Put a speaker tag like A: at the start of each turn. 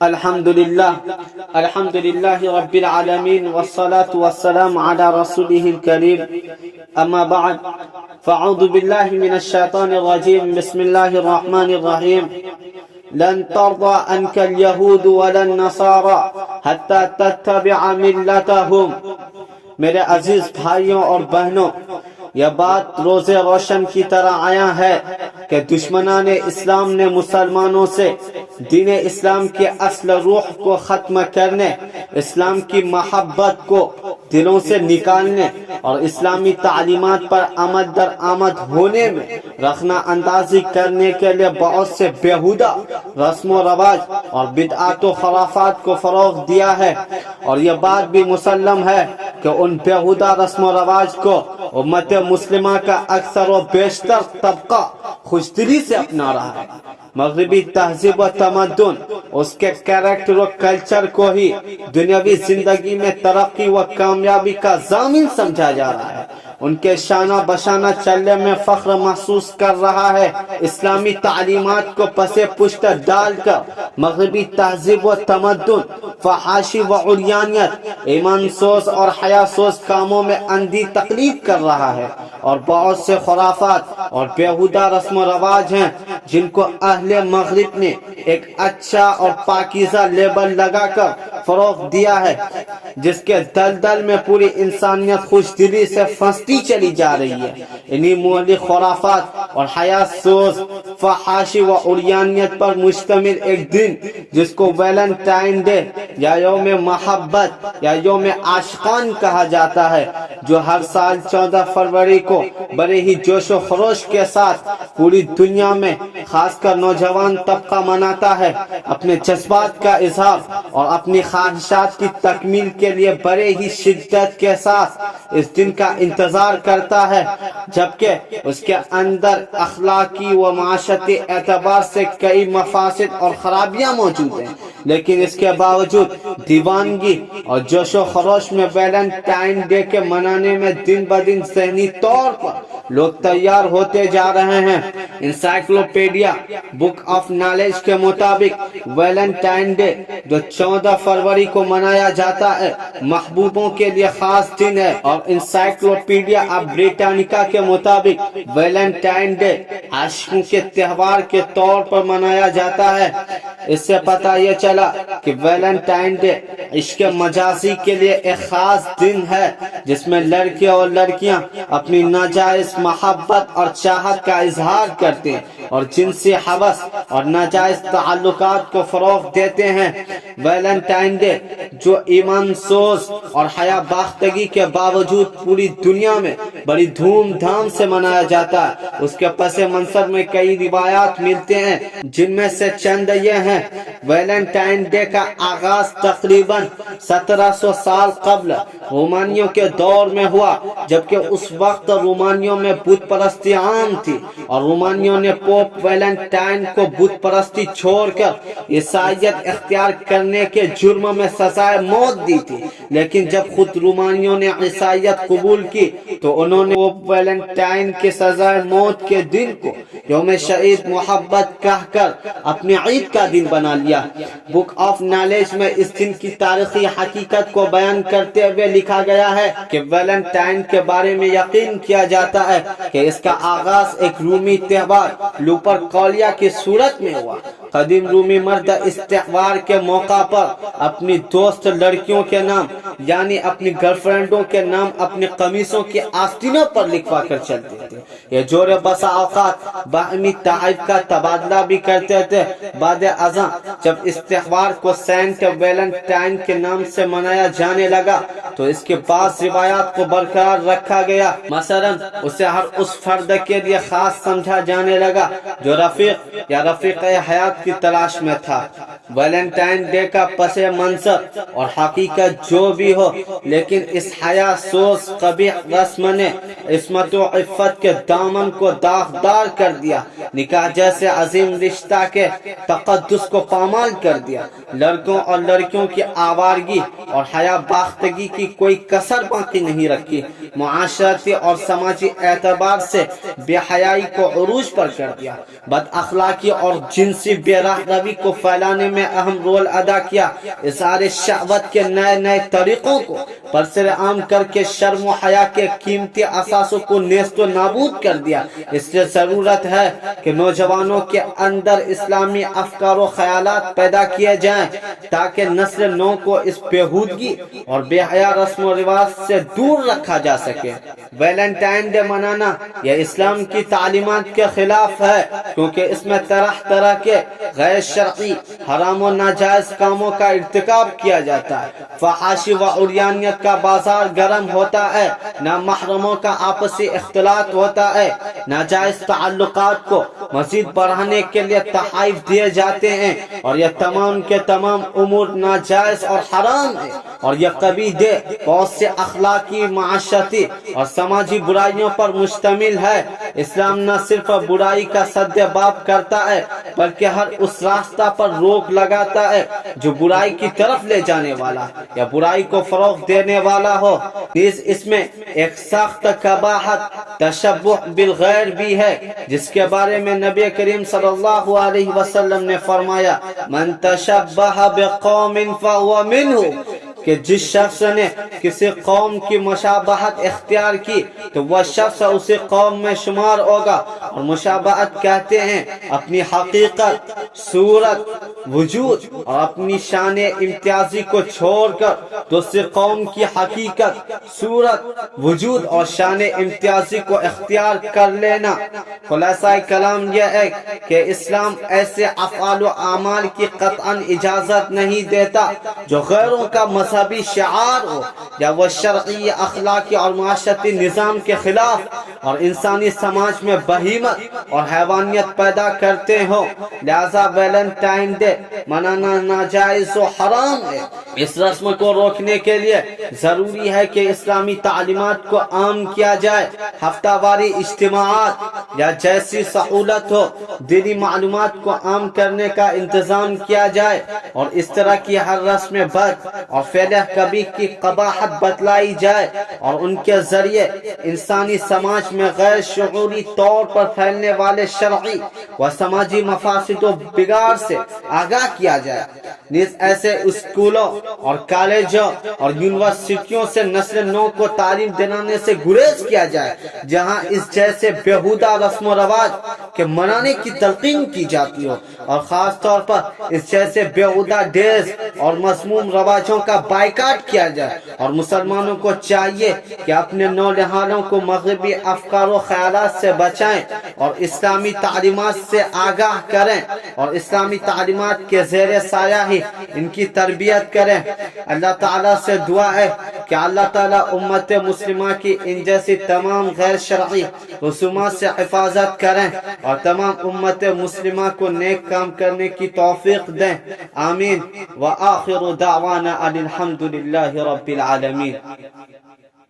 A: الحمد لله رب العالمين والصلاة والسلام على رسوله الكريم أما بعد فأعوذ بالله من الشيطان الرجيم بسم الله الرحمن الرحيم لن ترضى عنك اليهود ولا النصارى حتى تتبع ملتهم. میرے عزیز بھائیوں اور بہنوں، یہ بات روز روشن کی طرح آیا ہے کہ دشمنان اسلام نے مسلمانوں سے دین اسلام کے اصل روح کو ختم کرنے، اسلام کی محبت کو دلوں سے نکالنے اور اسلامی تعلیمات پر آمد در آمد ہونے میں رخنہ اندازی کرنے کے لیے بہت سے بیہودہ رسم و رواج اور بدعات و خرافات کو فروغ دیا ہے. اور یہ بات بھی مسلم ہے کہ ان بیہودہ رسم و رواج کو امت مسلمہ کا اکثر و بیشتر طبقہ خوشدلی سے اپنا رہا ہے. مغربی تہذیب و تمدن اس کے کیریکٹر و کلچر کو ہی دنیاوی زندگی میں ترقی و کامیابی کا ضامن سمجھا جا رہا ہے. ان کے شانہ بشانہ چلنے میں فخر محسوس کر رہا ہے. اسلامی تعلیمات کو پس پشت ڈال کر مغربی تہذیب و تمدن، فحاشی و عریانیت، ایمان سوز اور حیا سوز کاموں میں اندھی تقلید کر رہا ہے. اور بہت سے خرافات اور بیہودہ رسم و رواج ہیں جن کو اہل مغرب نے ایک اچھا اور پاکیزہ لیبل لگا کر فروغ دیا ہے، جس کے دلدل میں پوری انسانیت خوش دلی سے پھنستی چلی جا رہی ہے. انہی مولی خرافات اور حیا سوز، فحاشی و عریانیت پر مشتمل ایک دن جس کو ویلنٹائن ڈے یا یوم محبت یا یوم عاشقان کہا جاتا ہے، جو ہر سال 14 فروری کو بڑے ہی جوش و خروش کے ساتھ پوری دنیا میں خاص کر نوجوان طبقہ مناتا ہے، اپنے جذبات کا اظہار اور اپنی خواہشات کی تکمیل کے لیے بڑے ہی شدت کے ساتھ اس دن کا انتظار کرتا ہے، جبکہ اس کے اندر اخلاقی و معاشرتی اعتبار سے کئی مفاسد اور خرابیاں موجود ہیں. لیکن اس کے باوجود دیوانگی اور جوش و خروش میں ویلنٹائن ڈے کے منانے میں دن بدن ذہنی طور پر لوگ تیار ہوتے جا رہے ہیں. انسائکلوپیڈیا بک آف نالج کے مطابق ویلنٹائن ڈے جو 14 فروری کو منایا جاتا ہے محبوبوں کے لیے خاص دن ہے. اور انسائکلوپیڈیا آف بریٹانیکا کے مطابق ویلنٹائن ڈے عاشقوں کے تہوار کے طور پر منایا جاتا ہے. اس سے پتہ یہ چلا کہ ویلنٹائن ڈے عشق مجازی کے لیے ایک خاص دن ہے جس میں لڑکے اور لڑکیاں اپنی ناجائز محبت اور چاہت کا اظہار کرتے ہیں اور جنسی ہوس اور ناجائز تعلقات کو فروغ دیتے ہیں. ویلنٹائن ڈے جو ایمان سوز اور حیا باختگی کے باوجود پوری دنیا میں بڑی دھوم دھام سے منایا جاتا ہے، اس کے پس منظر میں کئی روایات ملتے ہیں، جن میں سے چند یہ ہیں. ویلنٹائن ڈے کا آغاز تقریباً 1700 سال قبل رومانیوں کے دور میں ہوا، جبکہ اس وقت رومانیوں میں بت پرستی عام تھی اور رومانیوں نے پوپ ویلنٹائن کو بت پرستی چھوڑ کر عیسائیت اختیار کرنے کے جرم میں سزائے موت دی تھی. لیکن جب خود رومانیوں نے عیسائیت قبول کی تو انہوں نے پوپ ویلنٹائن کے سزائے موت کے دن کو یوم شہید محبت کہہ کر اپنی عید کا دن بنا لیا. بک آف نالج میں اس دن کی تاریخی حقیقت کو بیان کرتے ہوئے لکھا گیا ہے کہ ویلنٹائن کے بارے میں یقین کیا جاتا ہے کہ اس کا آغاز ایک رومی تہوار لوپرکولیا کی صورت میں ہوا. قدیم رومی مرد اس تہوار کے موقع پر اپنی دوست لڑکیوں کے نام یعنی اپنی گرل فرینڈوں کے نام اپنی قمیصوں کی آستینوں پر لکھوا کر چلتے تھے. یہ جوڑے بسا اوقات باہمی تعریف کا تبادلہ بھی کرتے تھے. بعد ازاں جب اس تہوار کو سینٹ ویلنٹائن کے نام سے منایا جانے لگا تو اس کے بعض روایات کو برقرار رکھا گیا. مثلا اسے ہر اس فرد کے لیے خاص سمجھا جانے لگا جو رفیق یا رفیق حیات کی تلاش میں تھا. ویلنٹائن ڈے کا پس منظر اور حقیقت جو بھی ہو، لیکن اس حیا سوز قبیح رسم نے عصمت و عفت کے دامن کو داغدار کر دیا دیا، نکاح جیسے عظیم رشتہ کے تقدس کو پامال کر دیا، لڑکوں اور لڑکیوں کی آوارگی اور حیا باختگی کی کوئی کسر باقی نہیں رکھی، معاشرتی اور سماجی اعتبار سے بے حیائی کو عروج پر کر دیا، بد اخلاقی اور جنسی بے راہ روی کو پھیلانے میں اہم رول ادا کیا، اظہار شہوت کے نئے نئے طریقوں کو برسر عام کر کے شرم و حیا کے قیمتی اثاثوں کو نیست و نابود کر دیا۔ اس لیے ضرورت ہے کہ نوجوانوں کے اندر اسلامی افکار و خیالات پیدا کیے جائیں تاکہ نسل نو کو اس بےہودگی اور بے حیا رسم و رواج سے دور رکھا جا سکے۔ ویلنٹائن ڈے منانا یہ اسلام کی تعلیمات کے خلاف ہے، کیونکہ اس میں طرح طرح کے غیر شرعی حرام و ناجائز کاموں کا ارتکاب کیا جاتا ہے، فحاشی و عریانیت کا بازار گرم ہوتا ہے، نامحرموں کا آپسی اختلاط ہوتا ہے، ناجائز تعلقات کو مزید بڑھانے کے لیے تحائف دیے جاتے ہیں، اور یہ تمام کے تمام امور ناجائز اور حرام ہیں، اور یہ قبیح دے بہت سے اخلاقی، معاشرتی اور سماجی برائیوں پر مشتمل ہے۔ اسلام نہ صرف برائی کا سد باب کرتا ہے بلکہ ہر اس راستہ پر روک لگاتا ہے جو برائی کی طرف لے جانے والا یا برائی کو فروغ دینے والا ہو۔ نیز اس میں ایک سخت قباحت تشبہ بالغیر بھی ہے، جس کے بارے میں نبی کریم صلی اللہ علیہ وسلم نے فرمایا، من تشبہ بقوم فہو منہ، کہ جس شخص نے کسی قوم کی مشابہت اختیار کی تو وہ شخص اسی قوم میں شمار ہوگا۔ اور مشابہت کہتے ہیں اپنی حقیقت، صورت، وجود اور اپنی شان امتیازی کو چھوڑ کر دوسری قوم کی حقیقت، صورت، وجود اور شان امتیازی کو اختیار کر لینا۔ خلاصہ کلام یہ ہے کہ اسلام ایسے افعال و اعمال کی قطعاً اجازت نہیں دیتا جو غیروں کا مذہبی شعار ہو یا وہ شرعی، اخلاقی اور معاشرتی نظام کے خلاف اور انسانی سماج میں بہیمت اور حیوانیت پیدا کرتے ہوں۔ لہذا ویلنٹائن ڈے منانا ناجائز و حرام ہے۔ اس رسم کو روکنے کے لیے ضروری ہے کہ اسلامی تعلیمات کو عام کیا جائے، ہفتہ واری اجتماعات یا جیسی سہولت ہو دینی معلومات کو عام کرنے کا انتظام کیا جائے، اور اس طرح کی ہر رسم بد اور فعل کبھی کی قباحت بتلائی جائے، اور ان کے ذریعے انسانی سماج میں غیر شعوری طور پر پھیلنے والے شرعی و سماجی مفاسد و بگاڑ سے آگاہ کیا جائے۔ نیز ایسے اسکولوں اور کالجوں اور یونیورسٹیوں سے نسل نو کو تعلیم دلانے سے گریز کیا جائے جہاں اس جیسے بیہودہ رسم و رواج کے منانے کی تلقین کی جاتی ہو، اور خاص طور پر اس جیسے بیہودہ ڈیز اور مذموم رواجوں کا بائیکاٹ کیا جائے۔ اور مسلمانوں کو چاہیے کہ اپنے نونہالوں کو مغربی افکار و خیالات سے بچائیں اور اسلامی تعلیمات سے آگاہ کریں، اور اسلامی تعلیمات کے زیر سایہ ہی ان کی تربیت کریں۔ اللہ تعالیٰ سے دعا ہے کہ اللہ تعالیٰ امت مسلمہ کی ان جیسی تمام غیر شرعی رسومات سے حفاظت کریں اور تمام امت مسلمہ کو نیک کام کرنے کی توفیق دیں، آمین۔ وآخر دعوانا ان الحمد للہ رب العالمین۔